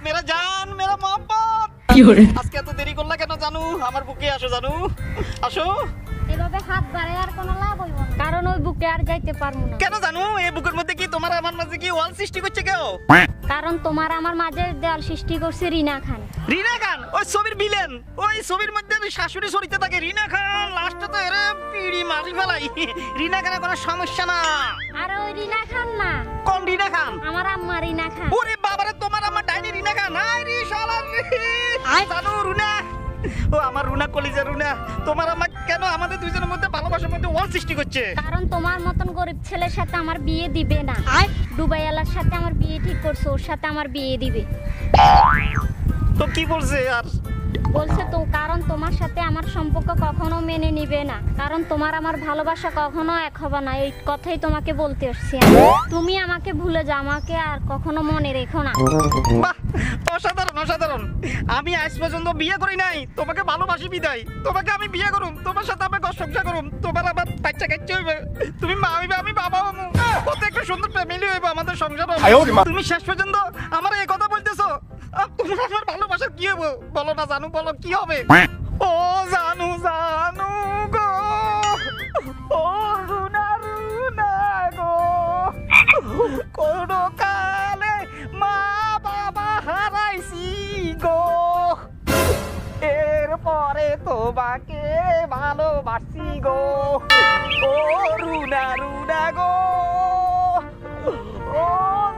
मेरा जान मेरा मोहब्बत আজকে এত দেরি করলা কেন জানু আমার বুকে আসো জানু আসো এভাবে হাত বাড়ায় আর কোনো লাভ হইব না কারণ ওই বুকে আর যাইতে পারমু না কেন জানু এই বুকের মধ্যে কি তোমার আমার মাঝে কি ওয়াল সৃষ্টি করছে কেউ কারণ তোমার আমার মাঝে দেয়াল সৃষ্টি করছে রিনা খান ওই ছবির ভিলেন ওই ছবির মধ্যে শাশুড়ি চরিত্রে থাকে রিনা খান লাস্টে তো এরে পিড়ি মারি ফেলাই রিনা খানের কোনো সমস্যা না আর ওই রিনা খান না কোন রিনা খান আমার আম্মা রিনা খান ওরে বাবারে তোমার আমার ডাইনি রিনা খান আই রে শালার জানু রুনা ও আমার রুনা কলিজা রুনা তোমার আমার কেন আমাদের দুইজনের মধ্যে ভালোবাসার মধ্যে ওয়াল সৃষ্টি করছে কারণ তোমার মতন গরিব ছেলের সাথে আমার বিয়ে দিবে না দুবাইওয়ালার সাথে আমার বিয়ে ঠিক করছে ওর সাথে আমার বিয়ে দিবে তো কি বলছে আর বলছে তো কারণ তোমার সাথে আমার সম্পর্ক কখনো মেনে নিবে না কারণ তোমার আমার ভালোবাসা কখনো এক হবে না এই কথাই তোমাকে বলতে আসছি তুমি আমাকে ভুলে যাও আমাকে আর কখনো মনে রেখো না বাহ অসাধারণ অসাধারণ আমি আজ পর্যন্ত বিয়ে করি নাই তোমাকে ভালোবাসি বিদায় তোমাকে আমি বিয়ে করুম তোমার সাথে আমি সংসার করুম তোমার আবার বাচ্চা কাচ্চা হইবে তুমি মা হইবে আমি বাবা হবো কত একটা সুন্দর ফ্যামিলি হইবে আমাদের সংসার হবে তুমি শেষ পর্যন্ত আমার এই কথা বলতেছো তোমার আমার ভালোবাসার কি হবে বলো না জানু বলো কি হবে ও জানু জানু গো ও রুনা রুনা গো কোন কালে মা বাবা হারাইছি গো এরপরে তোমাকে ভালোবাসি গো ও রুনা রুনা গো ও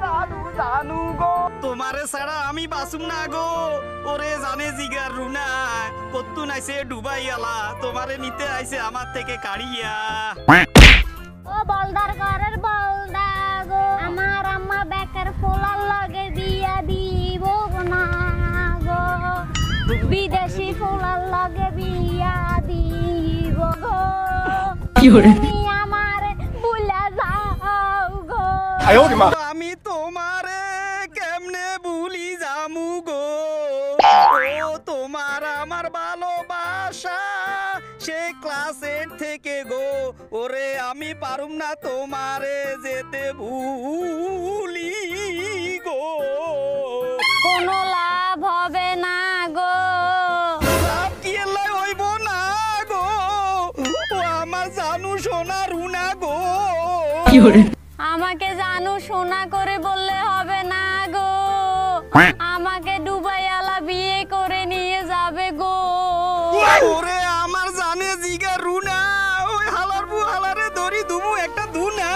জানু জানু গো তোমারে ছাড়া আমি বাসুম না গো ওরে জানে জিগার রুনা কত্তু নাইছে ডুবাই আলা তোমারে নিতে আইছে আমার থেকে কাড়িয়া ও বলদার ঘরের বলদা গো আমার আম্মা বেকার ফোলার লগে বিয়া দিব না গো বিদেশি ফোলার লগে বিয়া দিব গো তুমি আমারে ভুলে যাও গো আমি তোমারে কেমনে ভুলি যামু গো ও তোমার আমার ভালোবাসা সে ক্লাস 8 থেকে গো ওরে আমি পারুম না তোমারে যেতে ভুলি গো কোনো লাভ হবে না গো লাভ কি এলাই হইব না গো ও আমার জানু সোনা রুনা গো আমাকে জানু সোনা করে বললে হবে না গো আমাকে দুবাইওয়ালা বিয়ে করে নিয়ে যাবে গো ওরে আমার জানে জিগা রুনা ওই হালার বু হালারে দড়ি দুমু একটা দুনা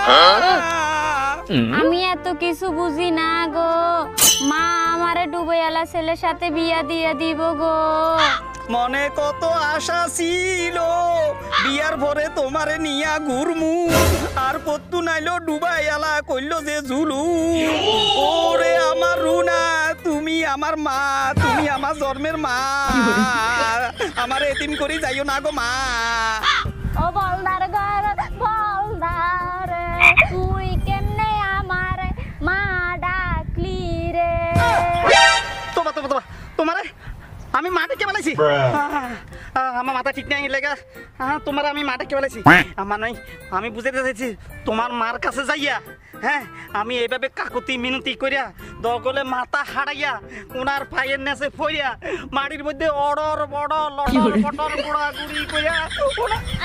আমি এত কিছু বুঝি না গো মা আমারে দুবাইওয়ালা ছেলের সাথে বিয়া দিয়ে দিব গো মনে কত আশা ছিল বিয়ার ভরে তোমারে নিয়া ঘুরমু আর কত্তু নাইলো ডুবাই আলা কইলো যে ঝুলু ওরে আমার রুনা তুমি আমার মা তুমি আমার জন্মের মা আমার এতিম করি যাইও না গো মা ও বলদার ঘর বলদার তুই কেমনে আমার মা ডাকলি রে তোমারে আমি মাঠে কে বলেছি আমার মাথা ঠিক নাই লেগা তোমার আমি মাঠে কে বলেছি আমার নয় আমি বুঝাতে চাইছি তোমার মার কাছে যাইয়া হ্যাঁ আমি এইভাবে কাকুতি মিনতি করিয়া দগলে মাথা হারাইয়া ওনার পায়ের নেচে ফইয়া মাটির মধ্যে অড়র বড় লটর পটর গোড়া গুড়ি করিয়া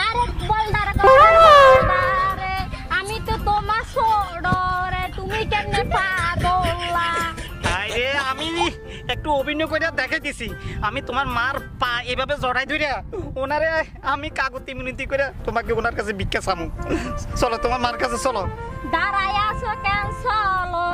আরে বলদার বলদার আমি তো তোমার ছোড়রে তুমি কেমনে পাগলা আরে আমি একটু অভিনয় করে দেখাই দিছি আমি তোমার মার পা এভাবে জড়াই ধরিয়া ওনারে আমি কাগতি মিনতি করে তোমাকে ওনার কাছে ভিক্ষা চামু চলো তোমার মার কাছে চলো দাঁড়ায় আছো কেন চলো